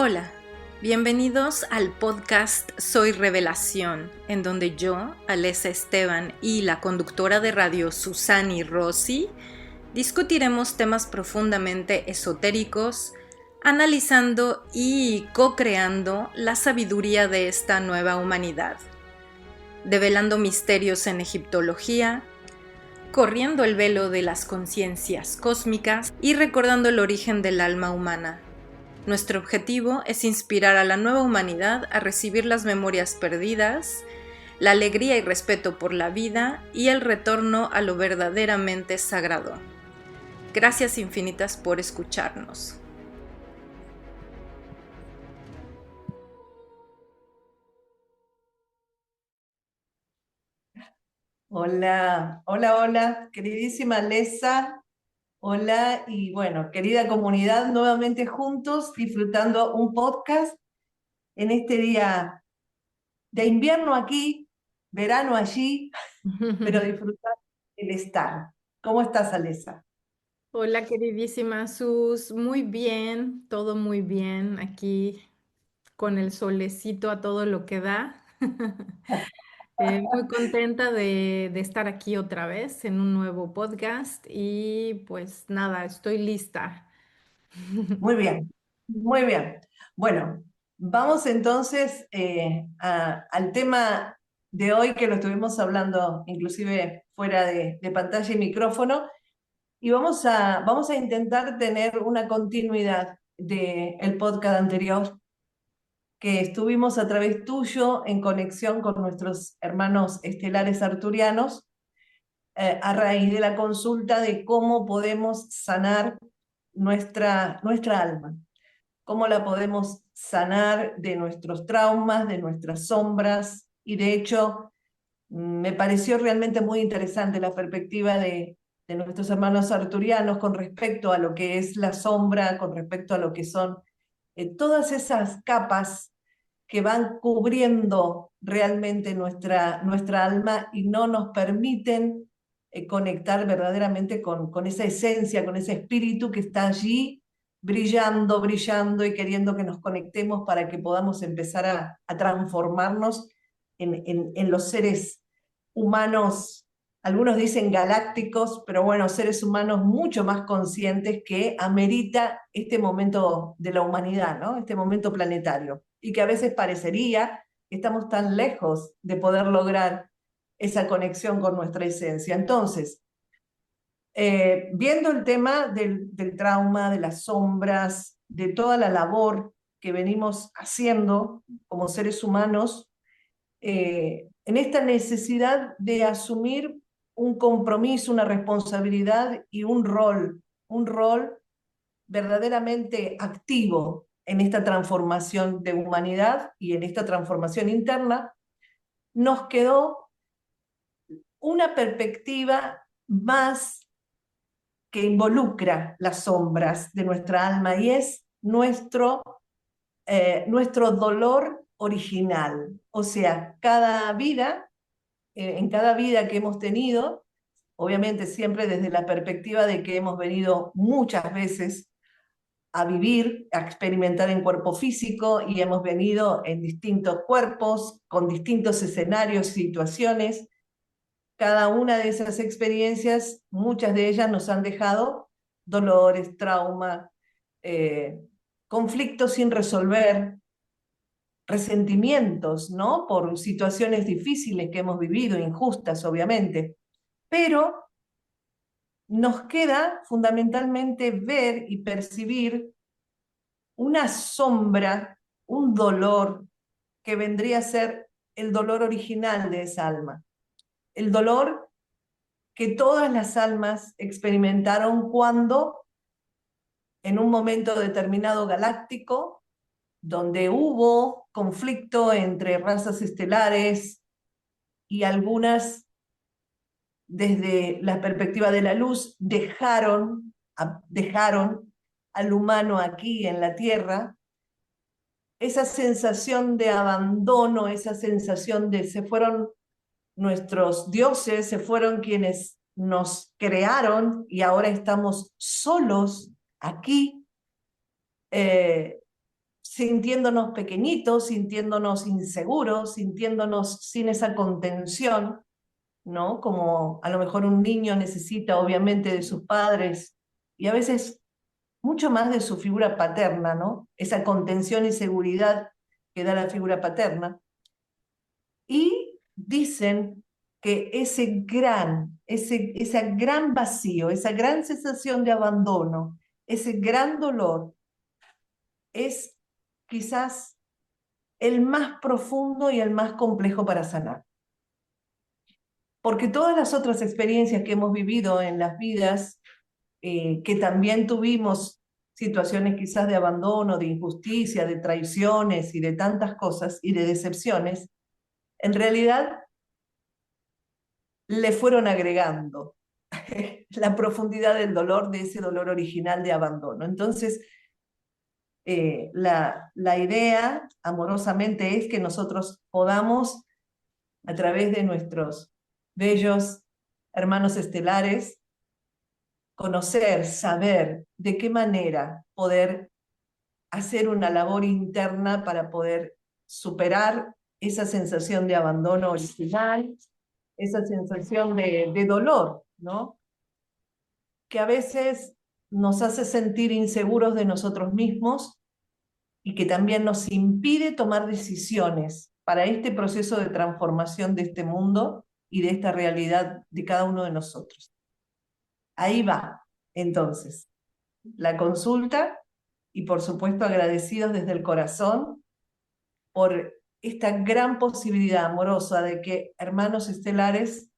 Hola, bienvenidos al podcast Soy Revelación, en donde yo, Alessa Esteban y la conductora de radio Susani Rossi discutiremos temas profundamente esotéricos, analizando y co-creando la sabiduría de esta nueva humanidad, develando misterios en egiptología, corriendo el velo de las conciencias cósmicas y recordando el origen del alma humana. Nuestro objetivo es inspirar a la nueva humanidad a recibir las memorias perdidas, la alegría y respeto por la vida y el retorno a lo verdaderamente sagrado. Gracias infinitas por escucharnos. Hola, hola, hola, queridísima Alessa, hola y bueno, querida comunidad, nuevamente juntos disfrutando un podcast en este día de invierno aquí, verano allí, pero disfrutar el estar. ¿Cómo estás, Alessa? Hola queridísima Sus, muy bien, todo muy bien aquí con el solecito a todo lo que da. Muy contenta de estar aquí otra vez en un nuevo podcast y pues nada, estoy lista. Muy bien, muy bien. Bueno, vamos entonces al tema de hoy que lo estuvimos hablando inclusive fuera de pantalla y micrófono. Y vamos a intentar tener una continuidad del podcast anterior que estuvimos a través tuyo en conexión con nuestros hermanos estelares arturianos a raíz de la consulta de cómo podemos sanar nuestra alma, cómo la podemos sanar de nuestros traumas, de nuestras sombras. Y de hecho, me pareció realmente muy interesante la perspectiva de nuestros hermanos arturianos con respecto a lo que es la sombra, con respecto a lo que son todas esas capas que van cubriendo realmente nuestra alma y no nos permiten conectar verdaderamente con esa esencia, con ese espíritu que está allí brillando, brillando y queriendo que nos conectemos para que podamos empezar a transformarnos en los seres humanos, algunos dicen galácticos, pero bueno, seres humanos mucho más conscientes que amerita este momento de la humanidad, ¿no? Este momento planetario. Y que a veces parecería que estamos tan lejos de poder lograr esa conexión con nuestra esencia. Entonces, viendo el tema del trauma, de las sombras, de toda la labor que venimos haciendo como seres humanos, en esta necesidad de asumir un compromiso, una responsabilidad y un rol verdaderamente activo en esta transformación de humanidad y en esta transformación interna, nos quedó una perspectiva más que involucra las sombras de nuestra alma y es nuestro dolor original. O sea, cada vida, en cada vida que hemos tenido, obviamente siempre desde la perspectiva de que hemos venido muchas veces a vivir, a experimentar en cuerpo físico y hemos venido en distintos cuerpos, con distintos escenarios, situaciones. Cada una de esas experiencias, muchas de ellas nos han dejado dolores, trauma, eh, conflictos sin resolver, resentimientos, ¿no? Por situaciones difíciles que hemos vivido, injustas, obviamente. Pero nos queda fundamentalmente ver y percibir una sombra, un dolor que vendría a ser el dolor original de esa alma. El dolor que todas las almas experimentaron cuando, en un momento determinado galáctico, donde hubo conflicto entre razas estelares y algunas desde la perspectiva de la luz dejaron al humano aquí en la Tierra, esa sensación de abandono, esa sensación de se fueron nuestros dioses, se fueron quienes nos crearon y ahora estamos solos aquí, sintiéndonos pequeñitos, sintiéndonos inseguros, sintiéndonos sin esa contención, ¿no? Como a lo mejor un niño necesita obviamente de sus padres y a veces mucho más de su figura paterna, ¿no? Esa contención y seguridad que da la figura paterna. Y dicen que ese gran vacío, esa gran sensación de abandono, ese gran dolor, es quizás el más profundo y el más complejo para sanar. Porque todas las otras experiencias que hemos vivido en las vidas, que también tuvimos situaciones quizás de abandono, de injusticia, de traiciones y de tantas cosas y de decepciones, en realidad le fueron agregando la profundidad del dolor, de ese dolor original de abandono. Entonces, la idea amorosamente es que nosotros podamos, a través de nuestros bellos hermanos estelares, conocer, saber de qué manera poder hacer una labor interna para poder superar esa sensación de abandono original, esa sensación de dolor, ¿no? Que a veces nos hace sentir inseguros de nosotros mismos y que también nos impide tomar decisiones para este proceso de transformación de este mundo y de esta realidad de cada uno de nosotros. Ahí va, entonces, la consulta y por supuesto agradecidos desde el corazón por esta gran posibilidad amorosa de que hermanos estelares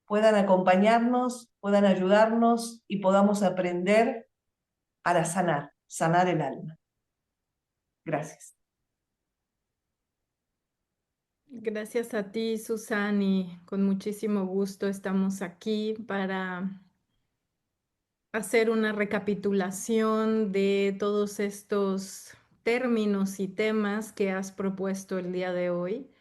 puedan acompañarnos, puedan ayudarnos y podamos aprender para sanar, sanar el alma. Gracias. Gracias a ti, Susani. Con muchísimo gusto estamos aquí para hacer una recapitulación de todos estos términos y temas que has propuesto el día de hoy,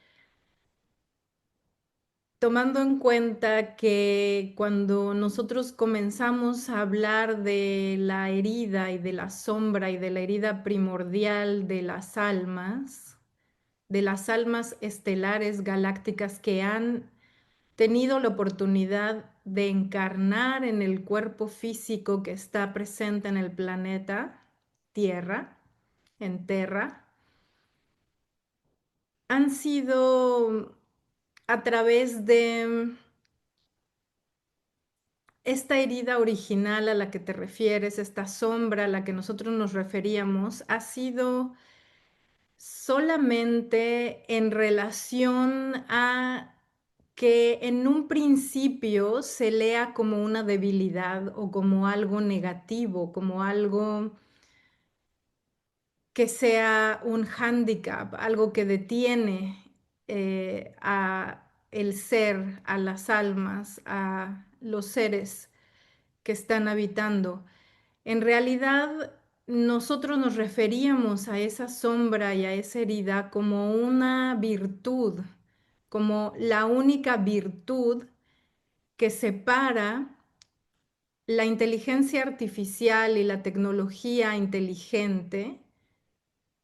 tomando en cuenta que cuando nosotros comenzamos a hablar de la herida y de la sombra y de la herida primordial de las almas estelares galácticas que han tenido la oportunidad de encarnar en el cuerpo físico que está presente en el planeta Tierra, en Terra, han sido a través de esta herida original a la que te refieres, esta sombra a la que nosotros nos referíamos, ha sido solamente en relación a que en un principio se lea como una debilidad o como algo negativo, como algo que sea un hándicap, algo que detiene a el ser, a las almas, a los seres que están habitando. En realidad, nosotros nos referíamos a esa sombra y a esa herida como una virtud, como la única virtud que separa la inteligencia artificial y la tecnología inteligente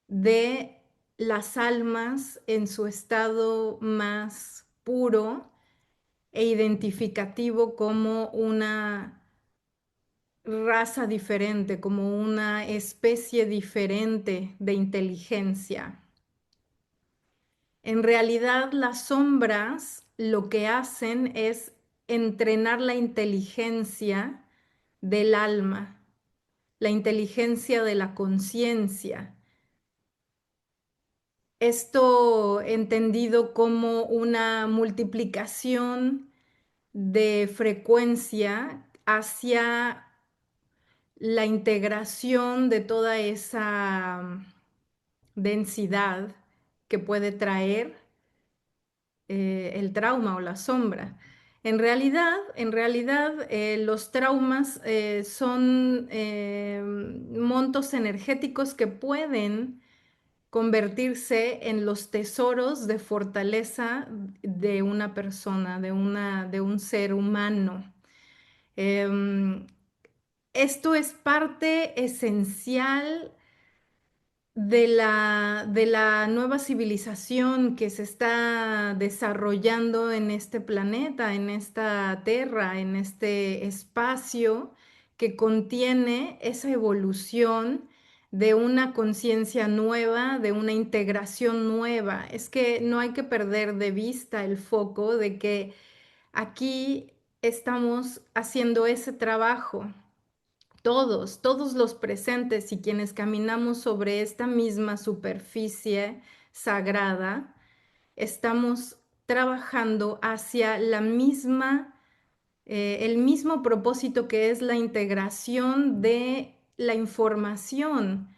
de las almas en su estado más puro e identificativo como una raza diferente, como una especie diferente de inteligencia. En realidad, las sombras lo que hacen es entrenar la inteligencia del alma, la inteligencia de la conciencia. Esto entendido como una multiplicación de frecuencia hacia la integración de toda esa densidad que puede traer el trauma o la sombra. En realidad, los traumas son montos energéticos que pueden convertirse en los tesoros de fortaleza de una persona, de un ser humano. Esto es parte esencial de la nueva civilización que se está desarrollando en este planeta, en esta tierra, en este espacio que contiene esa evolución de una conciencia nueva, de una integración nueva. Es que no hay que perder de vista el foco de que aquí estamos haciendo ese trabajo. Todos los presentes y quienes caminamos sobre esta misma superficie sagrada, estamos trabajando hacia el mismo propósito que es la integración de la información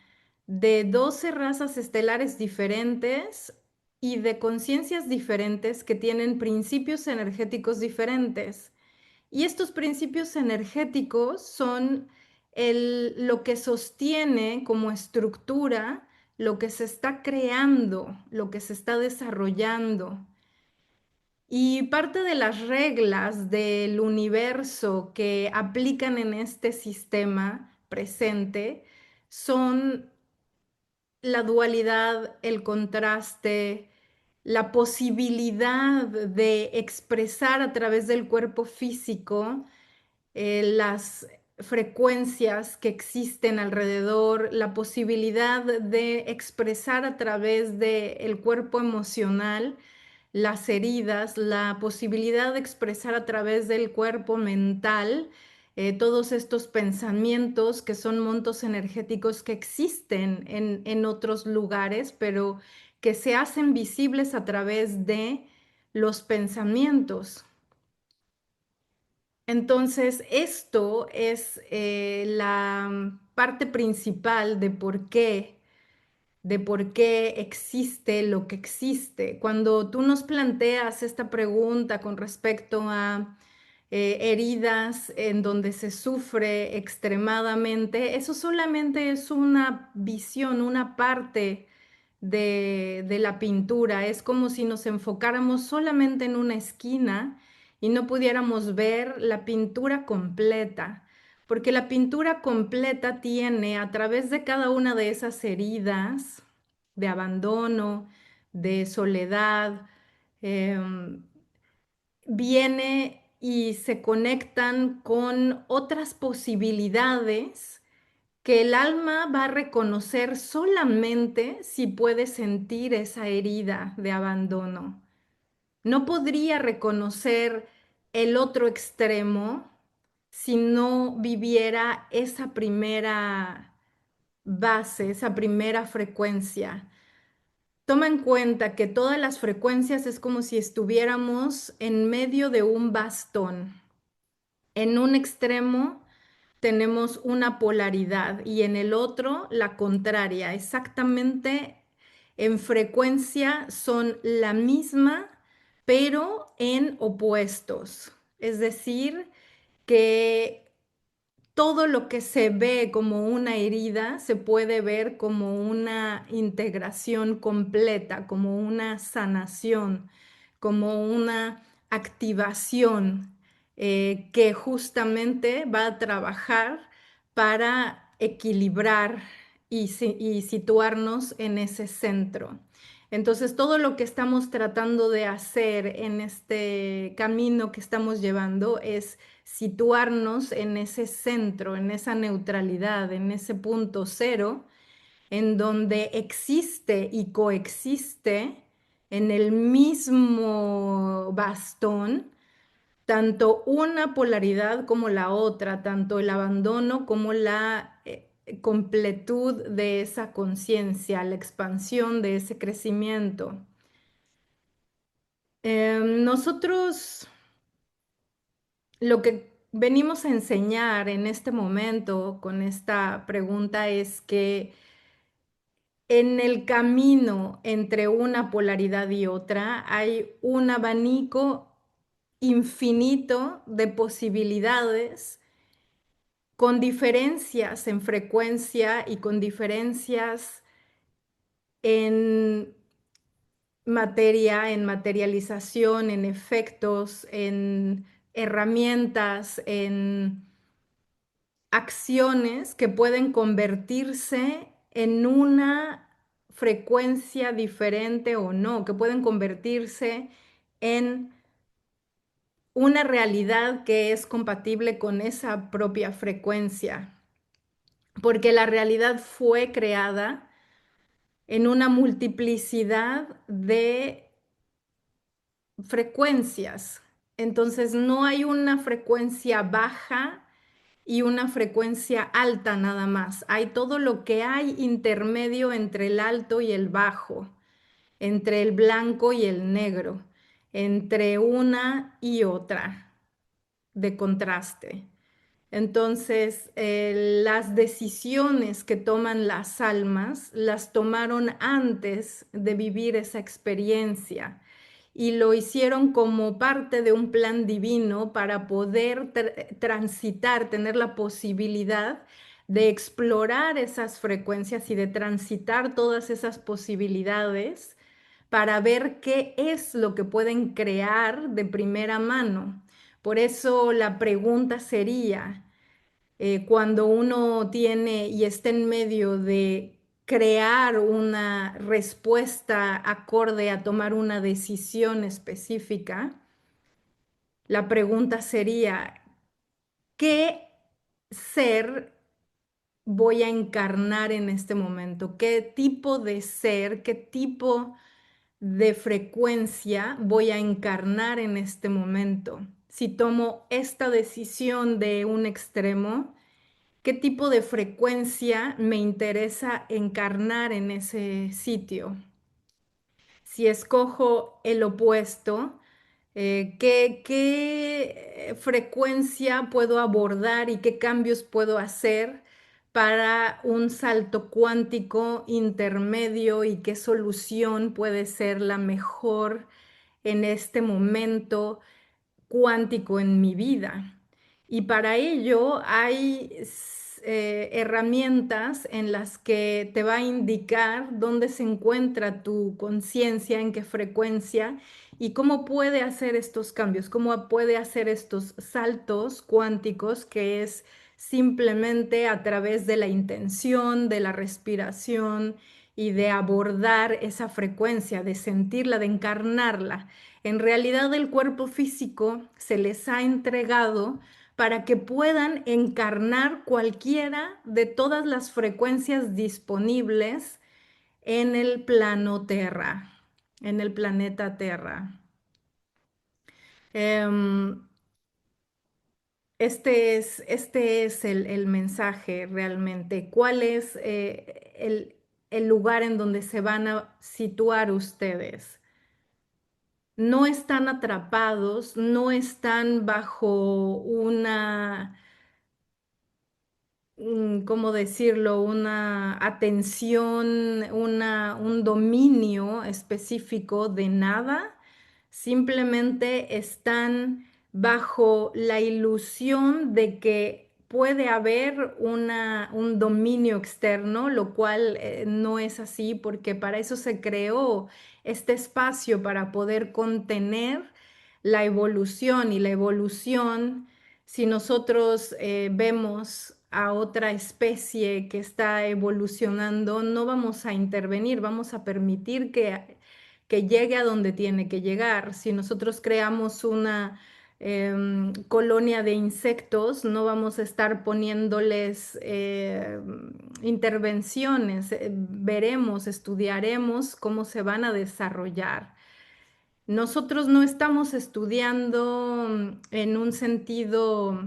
de 12 razas estelares diferentes y de conciencias diferentes que tienen principios energéticos diferentes. Y estos principios energéticos son lo que sostiene como estructura lo que se está creando, lo que se está desarrollando. Y parte de las reglas del universo que aplican en este sistema presente son la dualidad, el contraste, la posibilidad de expresar a través del cuerpo físico las frecuencias que existen alrededor, la posibilidad de expresar a través del cuerpo emocional las heridas, la posibilidad de expresar a través del cuerpo mental todos estos pensamientos que son montos energéticos que existen en otros lugares, pero que se hacen visibles a través de los pensamientos. Entonces, esto es la parte principal de por qué existe lo que existe. Cuando tú nos planteas esta pregunta con respecto a heridas en donde se sufre extremadamente, eso solamente es una visión, una parte de la pintura. Es como si nos enfocáramos solamente en una esquina y no pudiéramos ver la pintura completa, porque la pintura completa tiene a través de cada una de esas heridas de abandono, de soledad, em, viene y se conectan con otras posibilidades que el alma va a reconocer solamente si puede sentir esa herida de abandono. No podría reconocer el otro extremo si no viviera esa primera base, esa primera frecuencia. Toma en cuenta que todas las frecuencias es como si estuviéramos en medio de un bastón. En un extremo tenemos una polaridad y en el otro la contraria. Exactamente en frecuencia son la misma, pero en opuestos. Es decir, que todo lo que se ve como una herida se puede ver como una integración completa, como una sanación, como una activación que justamente va a trabajar para equilibrar y situarnos en ese centro. Entonces, todo lo que estamos tratando de hacer en este camino que estamos llevando es situarnos en ese centro, en esa neutralidad, en ese punto cero, en donde existe y coexiste en el mismo bastón tanto una polaridad como la otra, tanto el abandono como la completud de esa conciencia, la expansión de ese crecimiento. Nosotros lo que venimos a enseñar en este momento con esta pregunta es que en el camino entre una polaridad y otra hay un abanico infinito de posibilidades con diferencias en frecuencia y con diferencias en materia, en materialización, en efectos, en herramientas, en acciones que pueden convertirse en una frecuencia diferente o no, que pueden convertirse en una realidad que es compatible con esa propia frecuencia, porque la realidad fue creada en una multiplicidad de frecuencias. Entonces no hay una frecuencia baja y una frecuencia alta nada más. Hay todo lo que hay intermedio entre el alto y el bajo, entre el blanco y el negro, entre una y otra de contraste. Entonces, las decisiones que toman las almas las tomaron antes de vivir esa experiencia y lo hicieron como parte de un plan divino para poder transitar, tener la posibilidad de explorar esas frecuencias y de transitar todas esas posibilidades para ver qué es lo que pueden crear de primera mano. Por eso la pregunta sería, cuando uno tiene y está en medio de crear una respuesta acorde a tomar una decisión específica, la pregunta sería, ¿qué ser voy a encarnar en este momento? ¿Qué tipo de ser, qué tipo de frecuencia voy a encarnar en este momento? Si tomo esta decisión de un extremo, ¿qué tipo de frecuencia me interesa encarnar en ese sitio? Si escojo el opuesto, ¿qué frecuencia puedo abordar y qué cambios puedo hacer para un salto cuántico intermedio y qué solución puede ser la mejor en este momento cuántico en mi vida? Y para ello hay herramientas en las que te va a indicar dónde se encuentra tu conciencia, en qué frecuencia y cómo puede hacer estos cambios, cómo puede hacer estos saltos cuánticos, que es simplemente a través de la intención, de la respiración y de abordar esa frecuencia, de sentirla, de encarnarla. En realidad el cuerpo físico se les ha entregado para que puedan encarnar cualquiera de todas las frecuencias disponibles en el plano Tierra, en el planeta Tierra. Em, este es el mensaje realmente. ¿Cuál es el lugar en donde se van a situar ustedes? No están atrapados, no están bajo una, ¿cómo decirlo? Una atención, un dominio específico de nada. Simplemente están bajo la ilusión de que puede haber un dominio externo, lo cual no es así, porque para eso se creó este espacio, para poder contener la evolución. Y la evolución, si nosotros vemos a otra especie que está evolucionando, no vamos a intervenir, vamos a permitir que llegue a donde tiene que llegar. Si nosotros creamos una colonia de insectos, no vamos a estar poniéndoles intervenciones, veremos, estudiaremos cómo se van a desarrollar. Nosotros no estamos estudiando en un sentido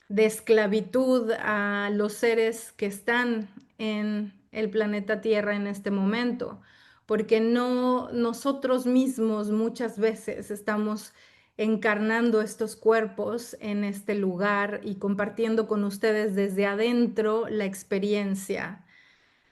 de esclavitud a los seres que están en el planeta Tierra en este momento, porque no nosotros mismos muchas veces estamos encarnando estos cuerpos en este lugar y compartiendo con ustedes desde adentro la experiencia.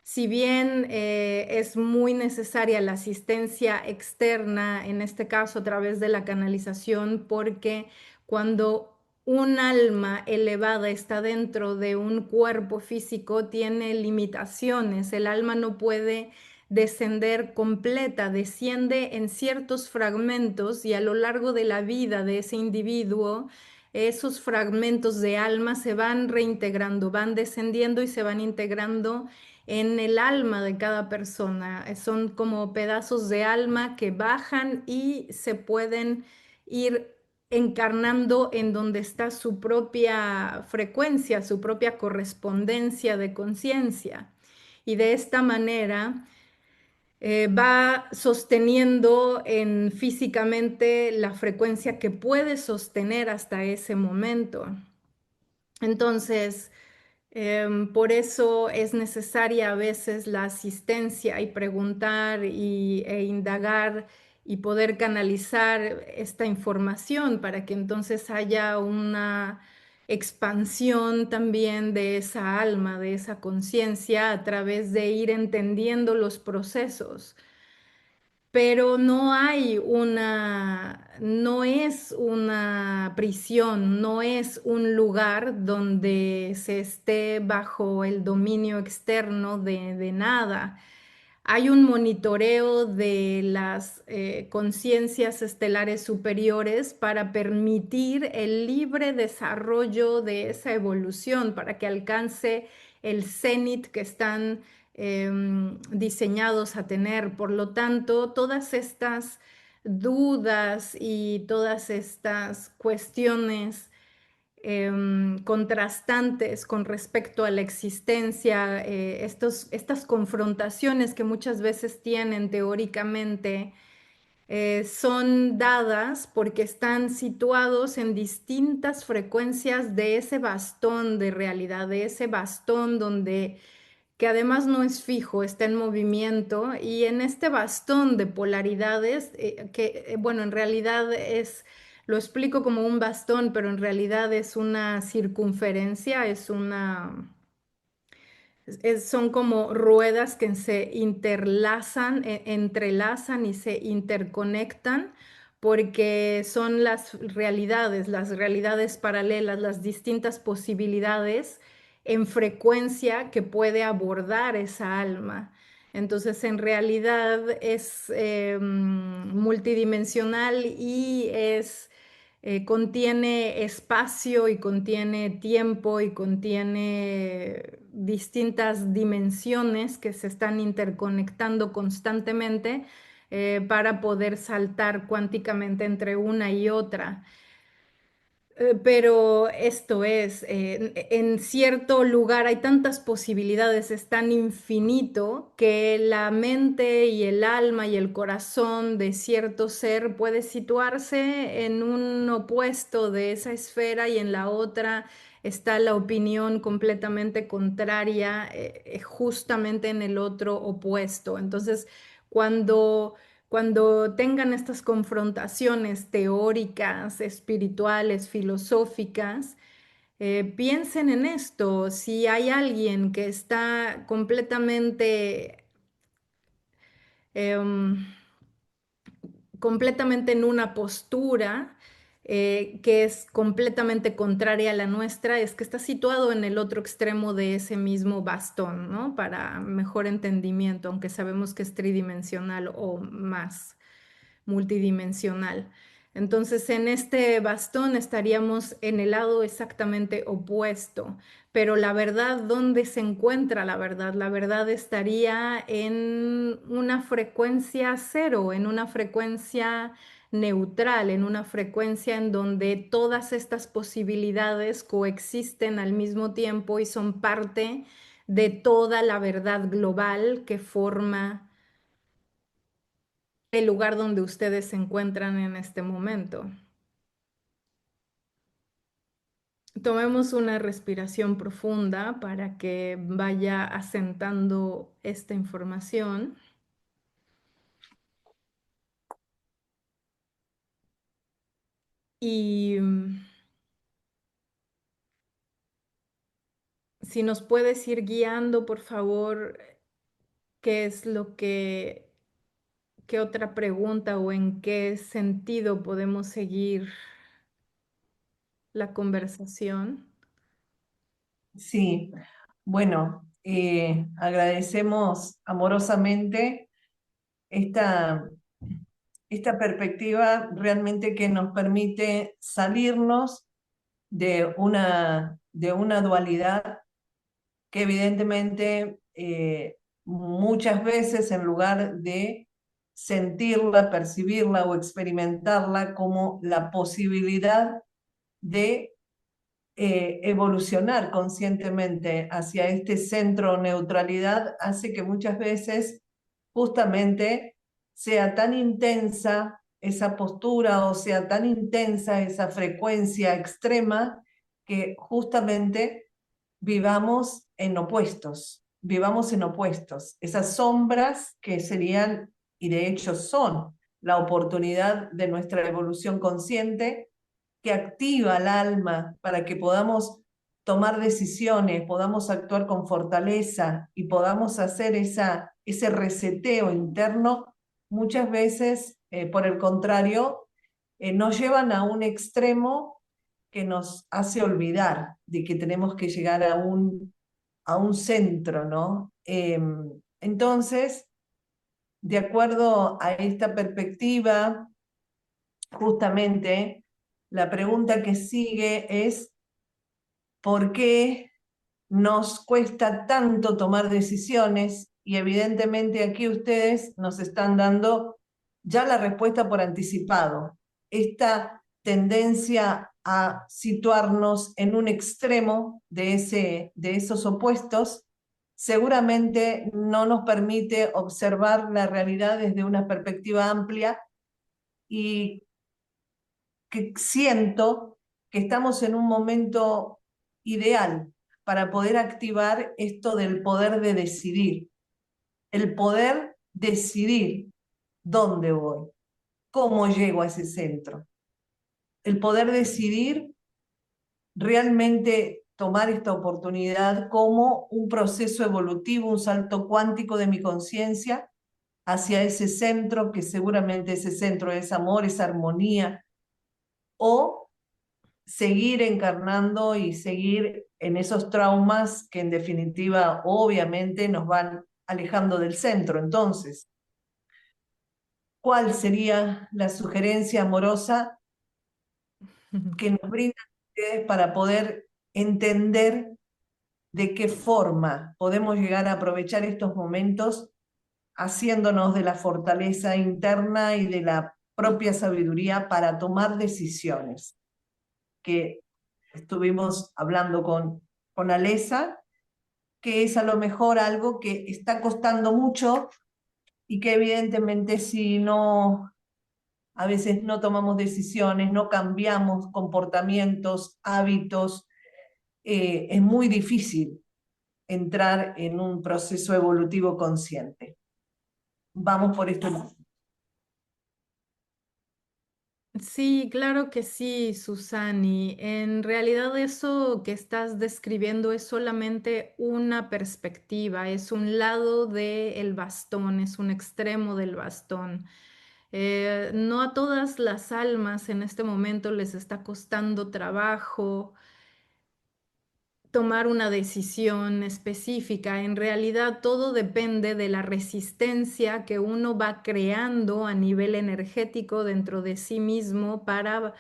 Si bien es muy necesaria la asistencia externa, en este caso a través de la canalización, porque cuando un alma elevada está dentro de un cuerpo físico, tiene limitaciones. El alma no puede descender completa, desciende en ciertos fragmentos y a lo largo de la vida de ese individuo esos fragmentos de alma se van reintegrando, van descendiendo y se van integrando en el alma de cada persona. Son como pedazos de alma que bajan y se pueden ir encarnando en donde está su propia frecuencia, su propia correspondencia de conciencia. Y de esta manera va sosteniendo en físicamente la frecuencia que puede sostener hasta ese momento. Entonces, por eso es necesaria a veces la asistencia y preguntar e indagar y poder canalizar esta información para que entonces haya una expansión también de esa alma, de esa conciencia a través de ir entendiendo los procesos, pero no es una prisión, no es un lugar donde se esté bajo el dominio externo de nada. Hay un monitoreo de las conciencias estelares superiores para permitir el libre desarrollo de esa evolución, para que alcance el cenit que están diseñados a tener. Por lo tanto, todas estas dudas y todas estas cuestiones contrastantes con respecto a la existencia, estas confrontaciones que muchas veces tienen teóricamente, son dadas porque están situados en distintas frecuencias de ese bastón de realidad, de ese bastón donde que además no es fijo, está en movimiento y en este bastón de polaridades, bueno, en realidad lo explico como un bastón, pero en realidad es una circunferencia, son como ruedas que se interlazan, entrelazan y se interconectan porque son las realidades paralelas, las distintas posibilidades en frecuencia que puede abordar esa alma. Entonces, en realidad es multidimensional y contiene espacio y contiene tiempo y contiene distintas dimensiones que se están interconectando constantemente para poder saltar cuánticamente entre una y otra. Pero esto es, en cierto lugar hay tantas posibilidades, es tan infinito que la mente y el alma y el corazón de cierto ser puede situarse en un opuesto de esa esfera y en la otra está la opinión completamente contraria, justamente en el otro opuesto. Entonces, cuando tengan estas confrontaciones teóricas, espirituales, filosóficas, piensen en esto. Si hay alguien que está em, completamente en una postura que es completamente contraria a la nuestra, es que está situado en el otro extremo de ese mismo bastón, ¿no? Para mejor entendimiento, aunque sabemos que es tridimensional o más multidimensional. Entonces, en este bastón estaríamos en el lado exactamente opuesto, pero la verdad, ¿dónde se encuentra la verdad? La verdad estaría en una frecuencia cero, en una frecuencia neutral, en una frecuencia en donde todas estas posibilidades coexisten al mismo tiempo y son parte de toda la verdad global que forma el lugar donde ustedes se encuentran en este momento. Tomemos una respiración profunda para que vaya asentando esta información. Y si nos puedes ir guiando, por favor, qué es qué otra pregunta o en qué sentido podemos seguir la conversación. Sí, bueno, agradecemos amorosamente esta, esta perspectiva realmente que nos permite salirnos de una dualidad que evidentemente muchas veces en lugar de sentirla, percibirla o experimentarla como la posibilidad de evolucionar conscientemente hacia este centro neutralidad, hace que muchas veces justamente sea tan intensa esa postura o sea tan intensa esa frecuencia extrema que justamente vivamos en opuestos, esas sombras que serían, y de hecho son, la oportunidad de nuestra evolución consciente que activa al alma para que podamos tomar decisiones, podamos actuar con fortaleza y podamos hacer ese reseteo interno, muchas veces, por el contrario, nos llevan a un extremo que nos hace olvidar de que tenemos que llegar a un centro, ¿no? Entonces, de acuerdo a esta perspectiva, justamente la pregunta que sigue es, ¿por qué nos cuesta tanto tomar decisiones? Y evidentemente aquí ustedes nos están dando ya la respuesta por anticipado. Esta tendencia a situarnos en un extremo de esos opuestos seguramente no nos permite observar la realidad desde una perspectiva amplia y que siento que estamos en un momento ideal para poder activar esto del poder de decidir, el poder decidir dónde voy, cómo llego a ese centro, el poder decidir realmente tomar esta oportunidad como un proceso evolutivo, un salto cuántico de mi conciencia hacia ese centro, que seguramente ese centro es amor, es armonía, o seguir encarnando y seguir en esos traumas que en definitiva obviamente nos van alejando del centro. Entonces, ¿cuál sería la sugerencia amorosa que nos brindan ustedes para poder entender de qué forma podemos llegar a aprovechar estos momentos haciéndonos de la fortaleza interna y de la propia sabiduría para tomar decisiones? Que estuvimos hablando con Alesa, que es a lo mejor algo que está costando mucho y que evidentemente si no, a veces no tomamos decisiones, no cambiamos comportamientos, hábitos, es muy difícil entrar en un proceso evolutivo consciente. Vamos por este lado. Sí, claro que sí, Susani. En realidad eso que estás describiendo es solamente una perspectiva, es un lado del bastón, es un extremo del bastón. No a todas las almas en este momento les está costando trabajo tomar una decisión específica. En realidad todo depende de la resistencia que uno va creando a nivel energético dentro de sí mismo para...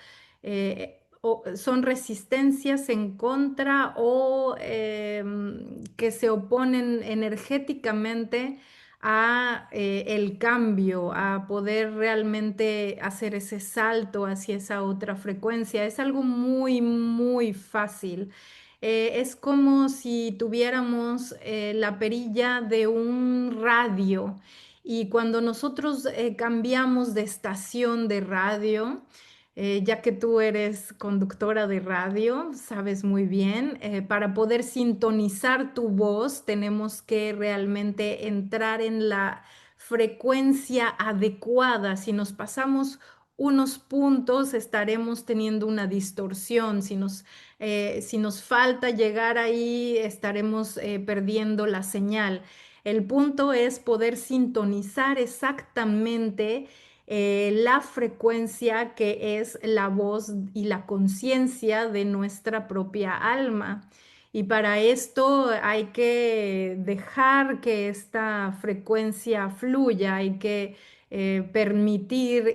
son resistencias en contra o que se oponen energéticamente a el cambio, a poder realmente hacer ese salto hacia esa otra frecuencia. Es algo muy, muy fácil. Es como si tuviéramos la perilla de un radio y cuando nosotros cambiamos de estación de radio, ya que tú eres conductora de radio, sabes muy bien, para poder sintonizar tu voz tenemos que realmente entrar en la frecuencia adecuada. Si nos pasamos unos puntos, estaremos teniendo una distorsión. Si nos falta llegar ahí, estaremos perdiendo la señal. El punto es poder sintonizar exactamente la frecuencia que es la voz y la conciencia de nuestra propia alma. Y para esto hay que dejar que esta frecuencia fluya, hay que permitir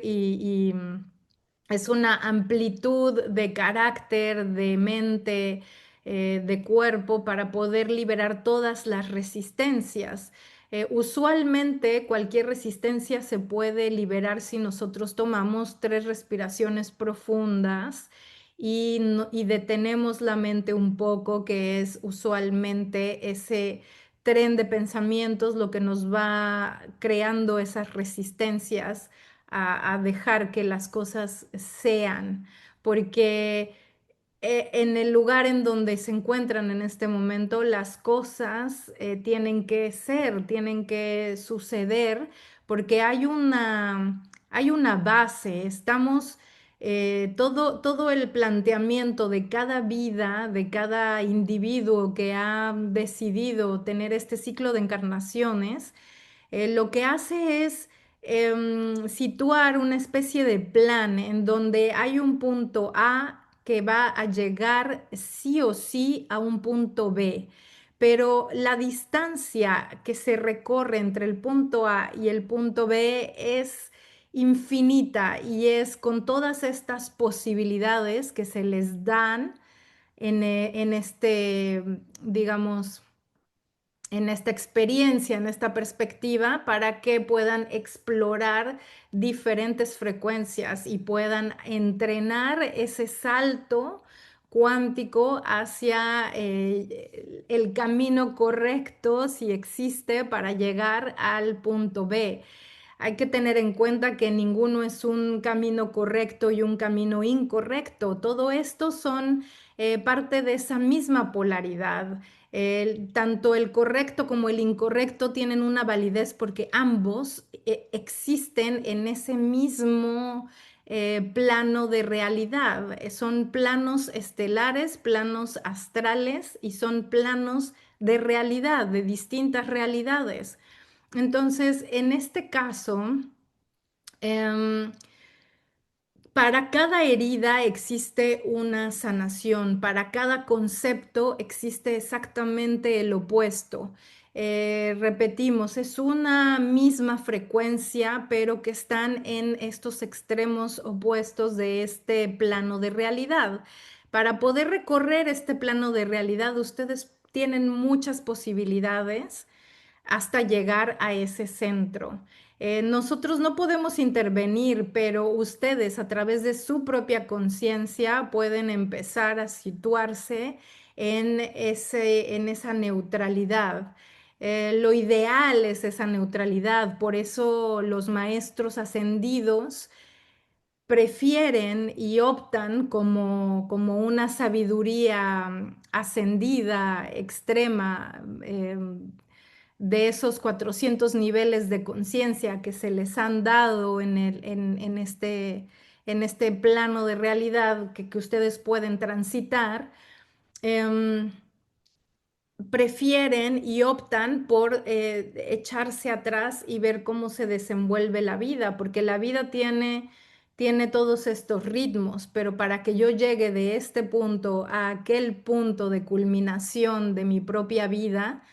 es una amplitud de carácter, de mente, de cuerpo para poder liberar todas las resistencias. Usualmente cualquier resistencia se puede liberar si nosotros tomamos 3 respiraciones profundas y detenemos la mente un poco, que es usualmente ese tren de pensamientos lo que nos va creando esas resistencias a dejar que las cosas sean, porque en el lugar en donde se encuentran en este momento, las cosas tienen que ser, tienen que suceder, porque hay una base, estamos... todo el planteamiento de cada vida, de cada individuo que ha decidido tener este ciclo de encarnaciones, lo que hace es situar una especie de plan en donde hay un punto A que va a llegar sí o sí a un punto B, pero la distancia que se recorre entre el punto A y el punto B es infinita y es con todas estas posibilidades que se les dan en este, digamos, en esta experiencia, en esta perspectiva, para que puedan explorar diferentes frecuencias y puedan entrenar ese salto cuántico hacia el camino correcto, si existe, para llegar al punto B. Hay que tener en cuenta que ninguno es un camino correcto y un camino incorrecto. Todo esto son parte de esa misma polaridad. Tanto el correcto como el incorrecto tienen una validez porque ambos existen en ese mismo plano de realidad. Son planos estelares, planos astrales y son planos de realidad, de distintas realidades. Entonces, en este caso, em, para cada herida existe una sanación, para cada concepto existe exactamente el opuesto. Repetimos, es una misma frecuencia, pero que están en estos extremos opuestos de este plano de realidad. Para poder recorrer este plano de realidad, ustedes tienen muchas posibilidades hasta llegar a ese centro. Nosotros no podemos intervenir, pero ustedes a través de su propia conciencia pueden empezar a situarse en esa neutralidad. Lo ideal es esa neutralidad, por eso los maestros ascendidos prefieren y optan como una sabiduría ascendida, extrema, de esos 400 niveles de conciencia que se les han dado en este plano de realidad que ustedes pueden transitar. em, Prefieren y optan por echarse atrás y ver cómo se desenvuelve la vida, porque la vida tiene todos estos ritmos, pero para que yo llegue de este punto a aquel punto de culminación de mi propia vida,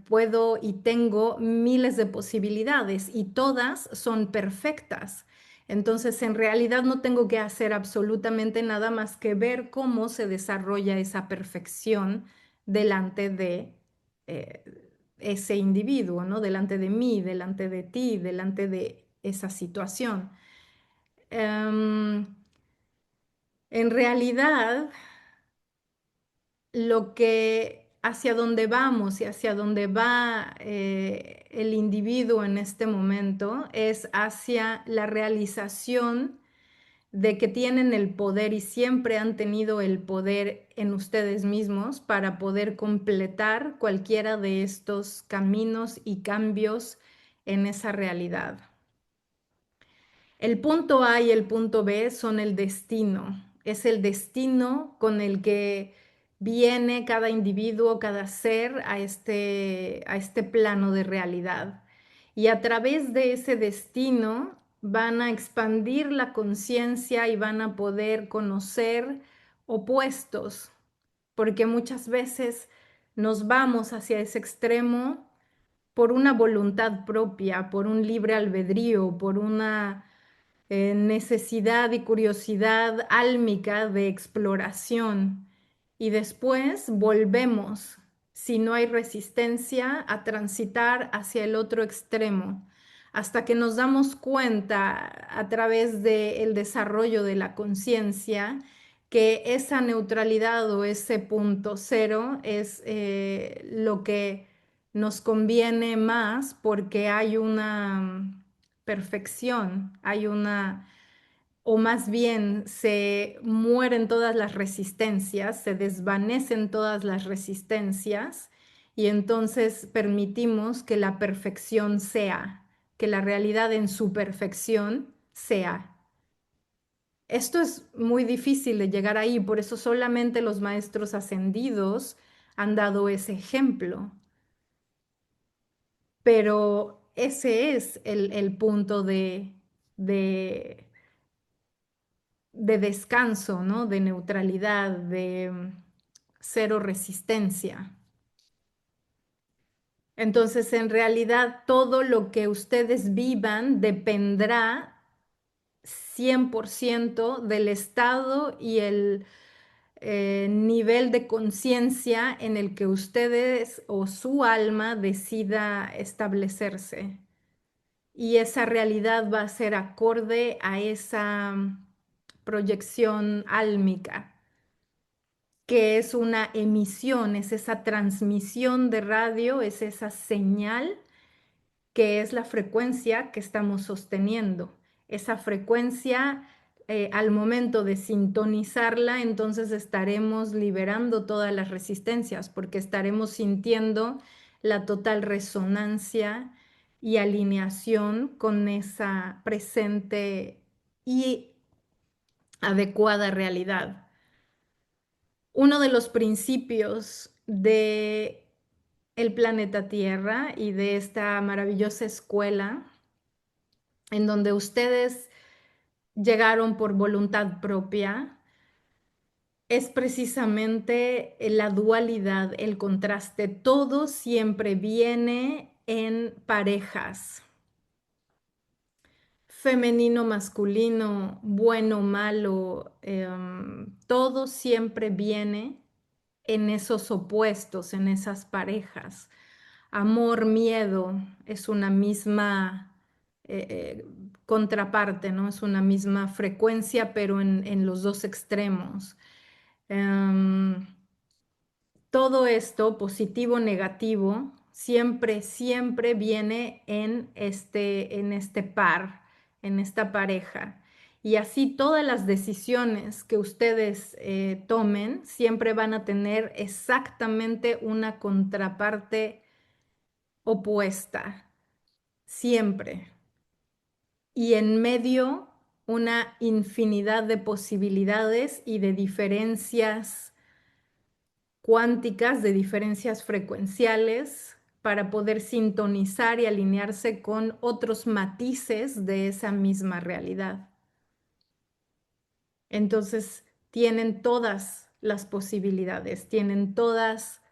puedo y tengo miles de posibilidades y todas son perfectas. Entonces, en realidad no tengo que hacer absolutamente nada más que ver cómo se desarrolla esa perfección delante de ese individuo, ¿no? Delante de mí, delante de ti, delante de esa situación. Em, en realidad, lo que hacia dónde vamos y hacia dónde va el individuo en este momento es hacia la realización de que tienen el poder y siempre han tenido el poder en ustedes mismos para poder completar cualquiera de estos caminos y cambios en esa realidad. El punto A y el punto B son el destino. Es el destino con el que viene cada individuo, cada ser a este plano de realidad. Y a través de ese destino van a expandir la conciencia y van a poder conocer opuestos, porque muchas veces nos vamos hacia ese extremo por una voluntad propia, por un libre albedrío, por una necesidad y curiosidad álmica de exploración. Y después volvemos, si no hay resistencia, a transitar hacia el otro extremo, hasta que nos damos cuenta a través del desarrollo de la conciencia que esa neutralidad o ese punto cero es lo que nos conviene más porque hay una perfección, hay una, o más bien se mueren todas las resistencias, se desvanecen todas las resistencias y entonces permitimos que la perfección sea, que la realidad en su perfección sea. Esto es muy difícil de llegar ahí, por eso solamente los maestros ascendidos han dado ese ejemplo. Pero ese es el punto de, de descanso, ¿no? De neutralidad, de cero resistencia. Entonces, en realidad, todo lo que ustedes vivan dependerá 100% del estado y el nivel de conciencia en el que ustedes o su alma decida establecerse. Y esa realidad va a ser acorde a esa proyección álmica, que es una emisión, es esa transmisión de radio, es esa señal que es la frecuencia que estamos sosteniendo. Esa frecuencia, al momento de sintonizarla, entonces estaremos liberando todas las resistencias, porque estaremos sintiendo la total resonancia y alineación con esa presente y adecuada realidad. Uno de los principios de el planeta Tierra y de esta maravillosa escuela en donde ustedes llegaron por voluntad propia, es precisamente la dualidad, el contraste. Todo siempre viene en parejas, femenino, masculino, bueno, malo, todo siempre viene en esos opuestos, en esas parejas. Amor, miedo, es una misma contraparte, ¿no? Es una misma frecuencia, pero en los dos extremos. Em, Todo esto, positivo, negativo, siempre, siempre viene en este par, en esta pareja. Y así todas las decisiones que ustedes tomen siempre van a tener exactamente una contraparte opuesta, siempre. Y en medio una infinidad de posibilidades y de diferencias cuánticas, de diferencias frecuenciales para poder sintonizar y alinearse con otros matices de esa misma realidad. Entonces, tienen todas las posibilidades, tienen todas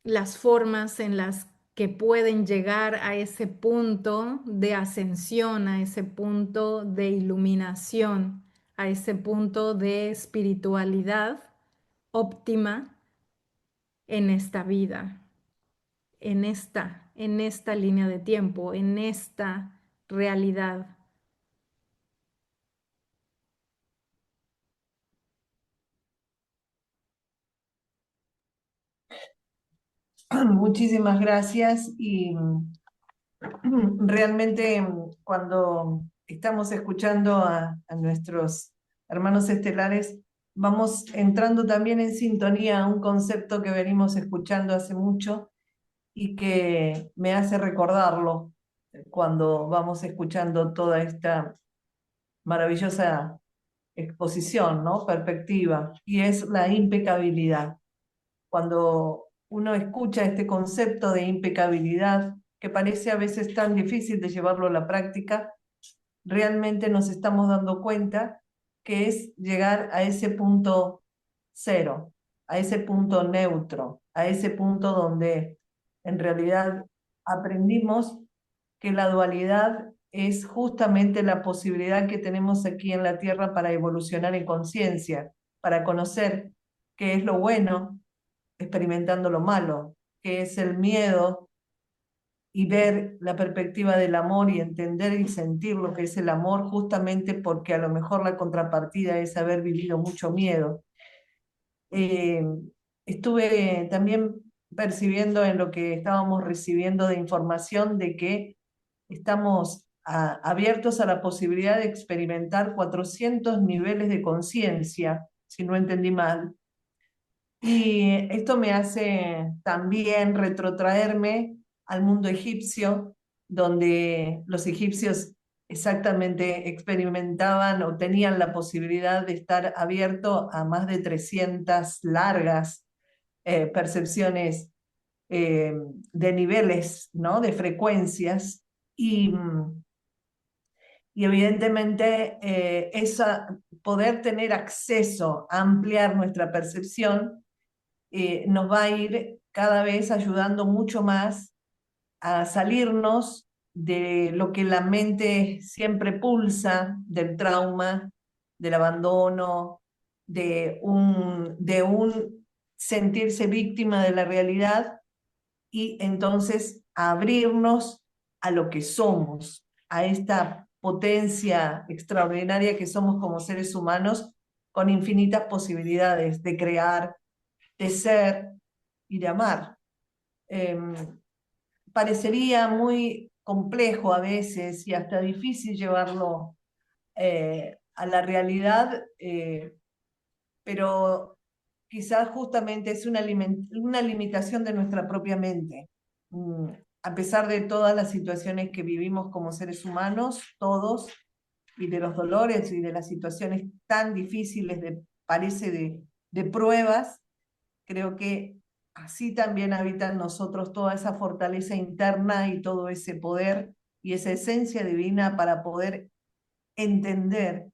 las formas en las que pueden llegar a ese punto de ascensión, a ese punto de iluminación, a ese punto de espiritualidad óptima en esta vida, en esta línea de tiempo, en esta realidad. Muchísimas gracias y realmente cuando estamos escuchando a nuestros hermanos estelares, vamos entrando también en sintonía a un concepto que venimos escuchando hace mucho y que me hace recordarlo cuando vamos escuchando toda esta maravillosa exposición, ¿no? Perspectiva, y es la impecabilidad. Cuando uno escucha este concepto de impecabilidad, que parece a veces tan difícil de llevarlo a la práctica, realmente nos estamos dando cuenta que es llegar a ese punto cero, a ese punto neutro, a ese punto donde en realidad aprendimos que la dualidad es justamente la posibilidad que tenemos aquí en la Tierra para evolucionar en conciencia, para conocer qué es lo bueno, experimentando lo malo, qué es el miedo y ver la perspectiva del amor y entender y sentir lo que es el amor, justamente porque a lo mejor la contrapartida es haber vivido mucho miedo. Eh, Estuve también percibiendo en lo que estábamos recibiendo de información de que estamos abiertos a la posibilidad de experimentar 400 niveles de conciencia, si no entendí mal. Y esto me hace también retrotraerme al mundo egipcio, donde los egipcios exactamente experimentaban o tenían la posibilidad de estar abierto a más de 300 largas percepciones eh, de niveles, ¿no? De frecuencias. Y, y evidentemente poder tener acceso a ampliar nuestra percepción nos va a ir cada vez ayudando mucho más a salirnos de lo que la mente siempre pulsa, del trauma, del abandono, de un sentirse víctima de la realidad y entonces abrirnos a lo que somos, a esta potencia extraordinaria que somos como seres humanos, con infinitas posibilidades de crear, de ser y de amar. Eh, Parecería muy complejo a veces y hasta difícil llevarlo a la realidad, pero quizás justamente es una limitación de nuestra propia mente. A pesar de todas las situaciones que vivimos como seres humanos, todos, y de los dolores y de las situaciones tan difíciles, parece de pruebas, creo que así también habita en nosotros toda esa fortaleza interna y todo ese poder y esa esencia divina para poder entender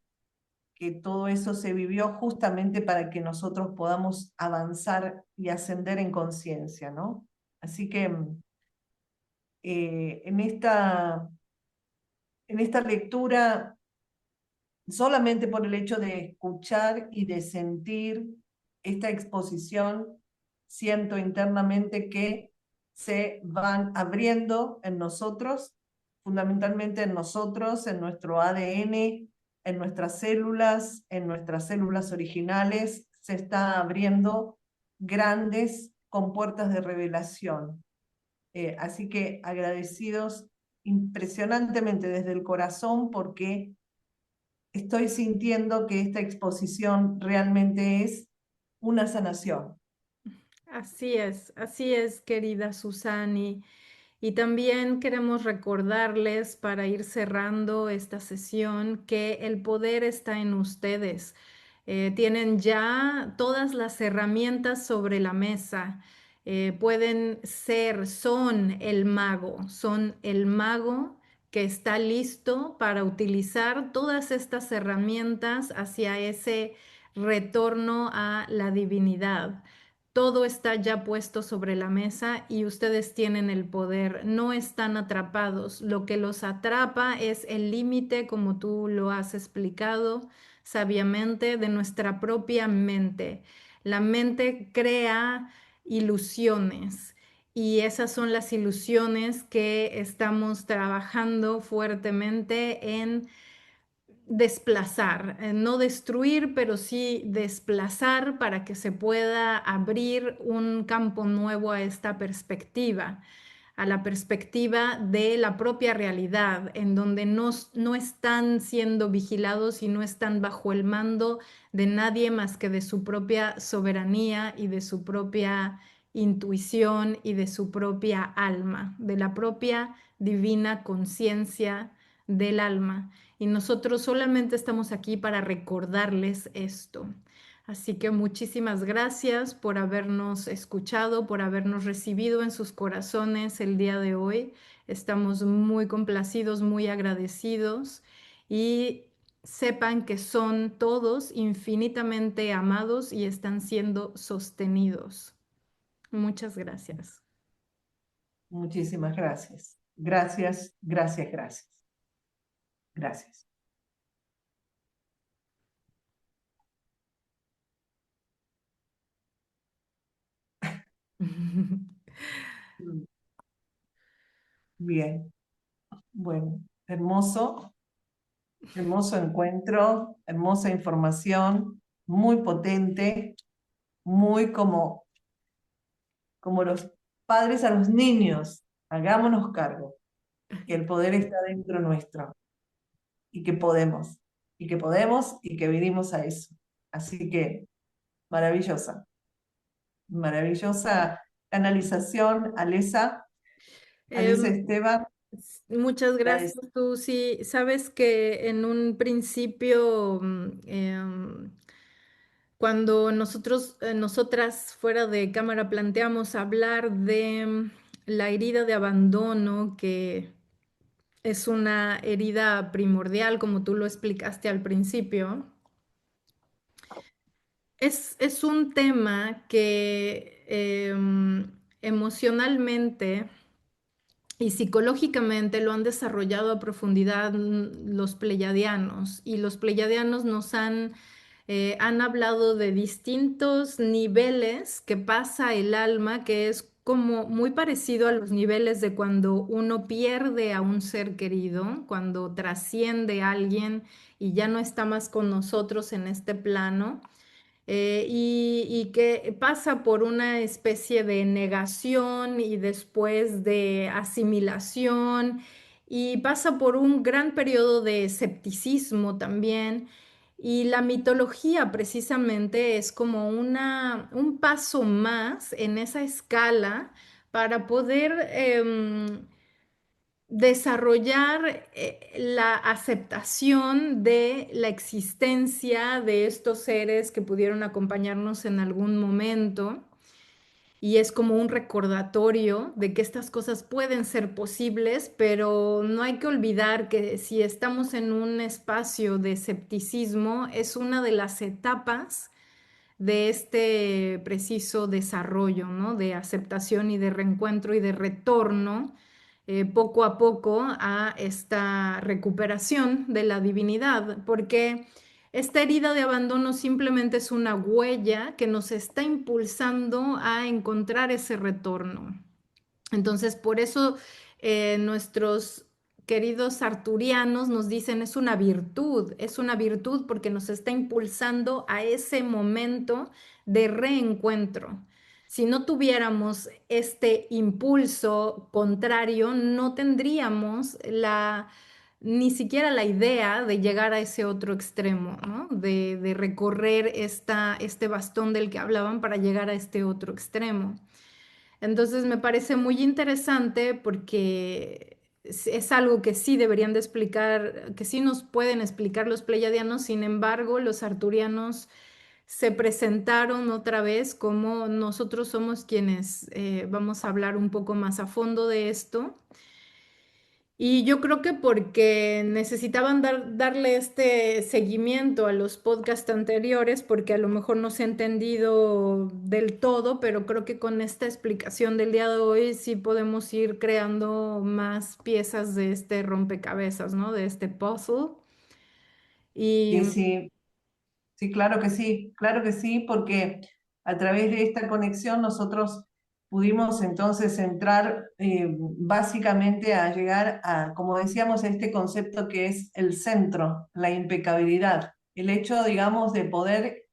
que todo eso se vivió justamente para que nosotros podamos avanzar y ascender en conciencia, ¿no? Así que en esta lectura, solamente por el hecho de escuchar y de sentir esta exposición, siento internamente que se van abriendo en nosotros, fundamentalmente en nosotros, en nuestro ADN, en nuestras células originales, se está abriendo grandes compuertas de revelación. Así que agradecidos impresionantemente desde el corazón porque estoy sintiendo que esta exposición realmente es una sanación. Así es, querida Susani. Y también queremos recordarles para ir cerrando esta sesión que el poder está en ustedes. Tienen ya todas las herramientas sobre la mesa. Son el mago que está listo para utilizar todas estas herramientas hacia ese retorno a la divinidad. Todo está ya puesto sobre la mesa y ustedes tienen el poder, no están atrapados. Lo que los atrapa es el límite, como tú lo has explicado sabiamente, de nuestra propia mente. La mente crea ilusiones y esas son las ilusiones que estamos trabajando fuertemente en desplazar, no destruir, pero sí desplazar para que se pueda abrir un campo nuevo a esta perspectiva, a la perspectiva de la propia realidad, en donde no están siendo vigilados y no están bajo el mando de nadie más que de su propia soberanía y de su propia intuición y de su propia alma, de la propia divina conciencia del alma. Y nosotros solamente estamos aquí para recordarles esto. Así que muchísimas gracias por habernos escuchado, por habernos recibido en sus corazones el día de hoy. Estamos muy complacidos, muy agradecidos y sepan que son todos infinitamente amados y están siendo sostenidos. Muchas gracias. Muchísimas gracias. Gracias, gracias, gracias. Gracias. Bien, bueno, hermoso, hermoso encuentro, hermosa información, muy potente, muy como los padres a los niños, hagámonos cargo, que el poder está dentro nuestro y que podemos, y que podemos y que vinimos a eso. Así que maravillosa, maravillosa canalización, Alesa Em, Esteban. Muchas gracias, Agradec- tú. Sí, sabes que en un principio, cuando nosotras fuera de cámara planteamos hablar de la herida de abandono, que es una herida primordial, como tú lo explicaste al principio, es un tema que emocionalmente y psicológicamente lo han desarrollado a profundidad los pleyadianos, y los pleyadianos han hablado de distintos niveles que pasa el alma, que es como muy parecido a los niveles de cuando uno pierde a un ser querido, cuando trasciende a alguien y ya no está más con nosotros en este plano. Y que pasa por una especie de negación y después de asimilación, y pasa por un gran periodo de escepticismo también. Y la mitología precisamente es como un paso más en esa escala para poder desarrollar la aceptación de la existencia de estos seres que pudieron acompañarnos en algún momento. Y es como un recordatorio de que estas cosas pueden ser posibles, pero no hay que olvidar que si estamos en un espacio de escepticismo, es una de las etapas de este preciso desarrollo, ¿no? De aceptación y de reencuentro y de retorno, poco a poco, a esta recuperación de la divinidad, porque esta herida de abandono simplemente es una huella que nos está impulsando a encontrar ese retorno. Entonces, por eso nuestros queridos arturianos nos dicen es una virtud porque nos está impulsando a ese momento de reencuentro. Si no tuviéramos este impulso contrario, no tendríamos ni siquiera la idea de llegar a ese otro extremo, ¿no? De recorrer este bastón del que hablaban para llegar a este otro extremo. Entonces me parece muy interesante porque es algo que sí deberían de explicar, que sí nos pueden explicar los pleyadianos. Sin embargo, los arturianos se presentaron otra vez como nosotros somos quienes vamos a hablar un poco más a fondo de esto. Y yo creo que porque necesitaban darle este seguimiento a los podcasts anteriores, porque a lo mejor no se ha entendido del todo, pero creo que con esta explicación del día de hoy sí podemos ir creando más piezas de este rompecabezas, ¿no? De este puzzle. Y Sí, sí, sí, claro que sí, porque a través de esta conexión nosotros pudimos entonces entrar básicamente a llegar a, como decíamos, a este concepto que es el centro, la impecabilidad, el hecho, digamos, de poder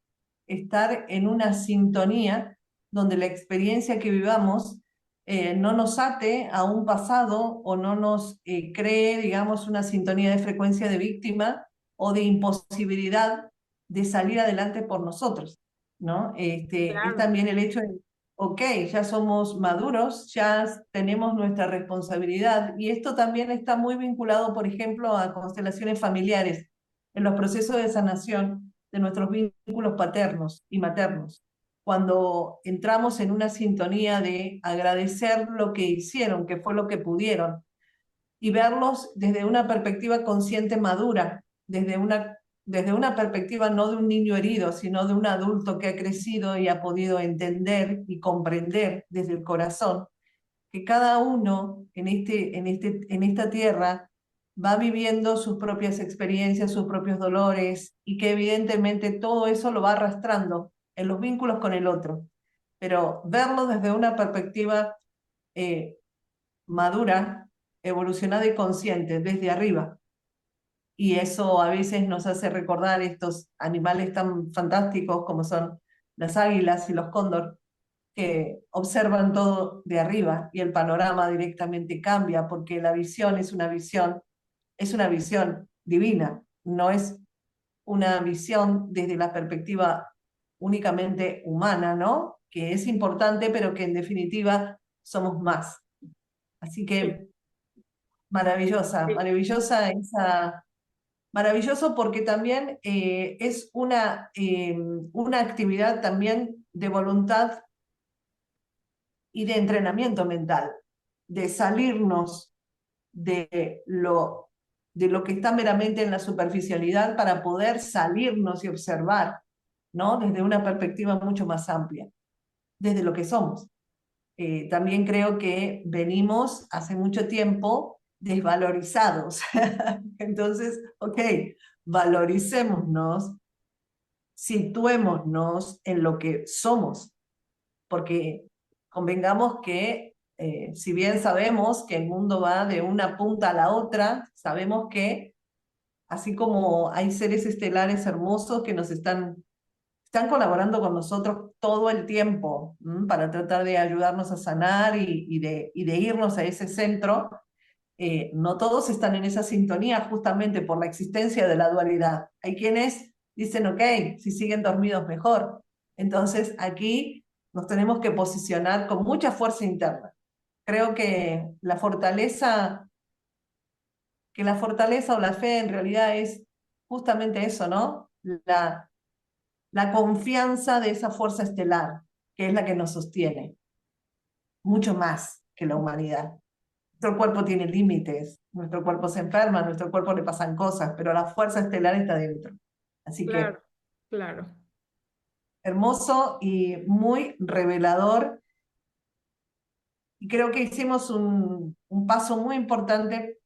estar en una sintonía donde la experiencia que vivamos no nos ate a un pasado o no nos cree, digamos, una sintonía de frecuencia de víctima o de imposibilidad de salir adelante por nosotros, ¿no? Es claro, también el hecho de, ok, ya somos maduros, ya tenemos nuestra responsabilidad, y esto también está muy vinculado, por ejemplo, a constelaciones familiares, en los procesos de sanación de nuestros vínculos paternos y maternos, cuando entramos en una sintonía de agradecer lo que hicieron, que fue lo que pudieron, y verlos desde una perspectiva consciente madura, desde una perspectiva no de un niño herido, sino de un adulto que ha crecido y ha podido entender y comprender desde el corazón que cada uno en esta tierra va viviendo sus propias experiencias, sus propios dolores, y que evidentemente todo eso lo va arrastrando en los vínculos con el otro. Pero verlo desde una perspectiva madura, evolucionada y consciente, desde arriba. Y eso a veces nos hace recordar estos animales tan fantásticos como son las águilas y los cóndor, que observan todo de arriba y el panorama directamente cambia porque la visión es una visión divina, no es una visión desde la perspectiva únicamente humana, ¿no? Que es importante, pero que en definitiva somos más. Así Sí, que maravillosa, sí, maravilloso porque también es una actividad también de voluntad y de entrenamiento mental, de salirnos de lo que está meramente en la superficialidad para poder salirnos y observar, ¿no? Desde una perspectiva mucho más amplia, desde lo que somos. También creo que venimos hace mucho tiempo desvalorizados. Entonces, ok, valoricémonos, situémonos en lo que somos, porque convengamos que si bien sabemos que el mundo va de una punta a la otra, sabemos que así como hay seres estelares hermosos que están colaborando con nosotros todo el tiempo para tratar de ayudarnos a sanar y de irnos a ese centro, no todos están en esa sintonía justamente por la existencia de la dualidad. Hay quienes dicen, ok, si siguen dormidos mejor. Entonces aquí nos tenemos que posicionar con mucha fuerza interna. Creo que la fortaleza o la fe en realidad es justamente eso, ¿no? La confianza de esa fuerza estelar, que es la que nos sostiene, mucho más que la humanidad. Nuestro cuerpo tiene límites, nuestro cuerpo se enferma, a nuestro cuerpo le pasan cosas, pero la fuerza estelar está dentro. Así que claro, claro. hermoso y muy revelador. Y creo que hicimos un paso muy importante,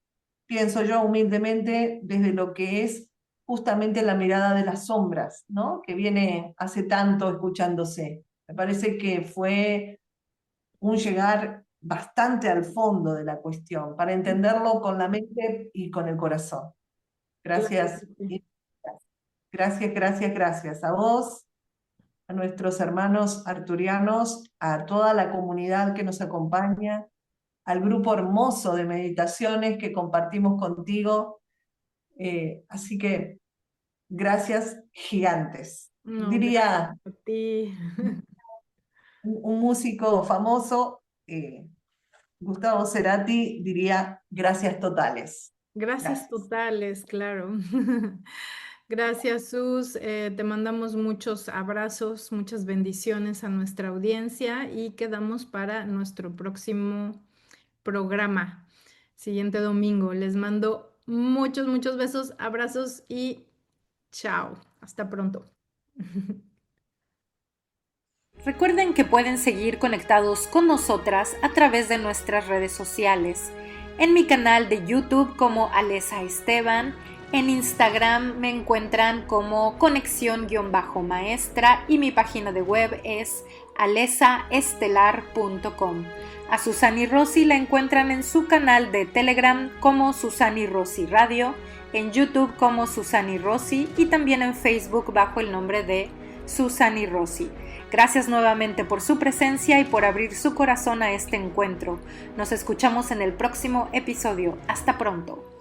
pienso yo humildemente, desde lo que es justamente la mirada de las sombras, ¿no? Que viene hace tanto escuchándose. Me parece que fue un llegar bastante al fondo de la cuestión, para entenderlo con la mente y con el corazón. Claro Gracias, que sí. gracias, gracias, gracias a vos, a nuestros hermanos arturianos, a toda la comunidad que nos acompaña, al grupo hermoso de meditaciones que compartimos contigo. Así que gracias gigantes. No, gracias Diría a ti. un músico famoso, Gustavo Cerati, diría gracias totales. Gracias Gracias. totales, claro. Gracias, Sus. Te mandamos muchos abrazos, muchas bendiciones a nuestra audiencia y quedamos para nuestro próximo programa, siguiente domingo. Les mando muchos, muchos besos, abrazos y chao. Hasta pronto. Recuerden que pueden seguir conectados con nosotras a través de nuestras redes sociales. En mi canal de YouTube como Alesa Esteban, en Instagram me encuentran como conexión-maestra y mi página de web es alesaestelar.com. A Susani Rossi la encuentran en su canal de Telegram como Susani Rossi Radio, en YouTube como Susani Rossi y también en Facebook bajo el nombre de Susani Rossi. Gracias nuevamente por su presencia y por abrir su corazón a este encuentro. Nos escuchamos en el próximo episodio. Hasta pronto.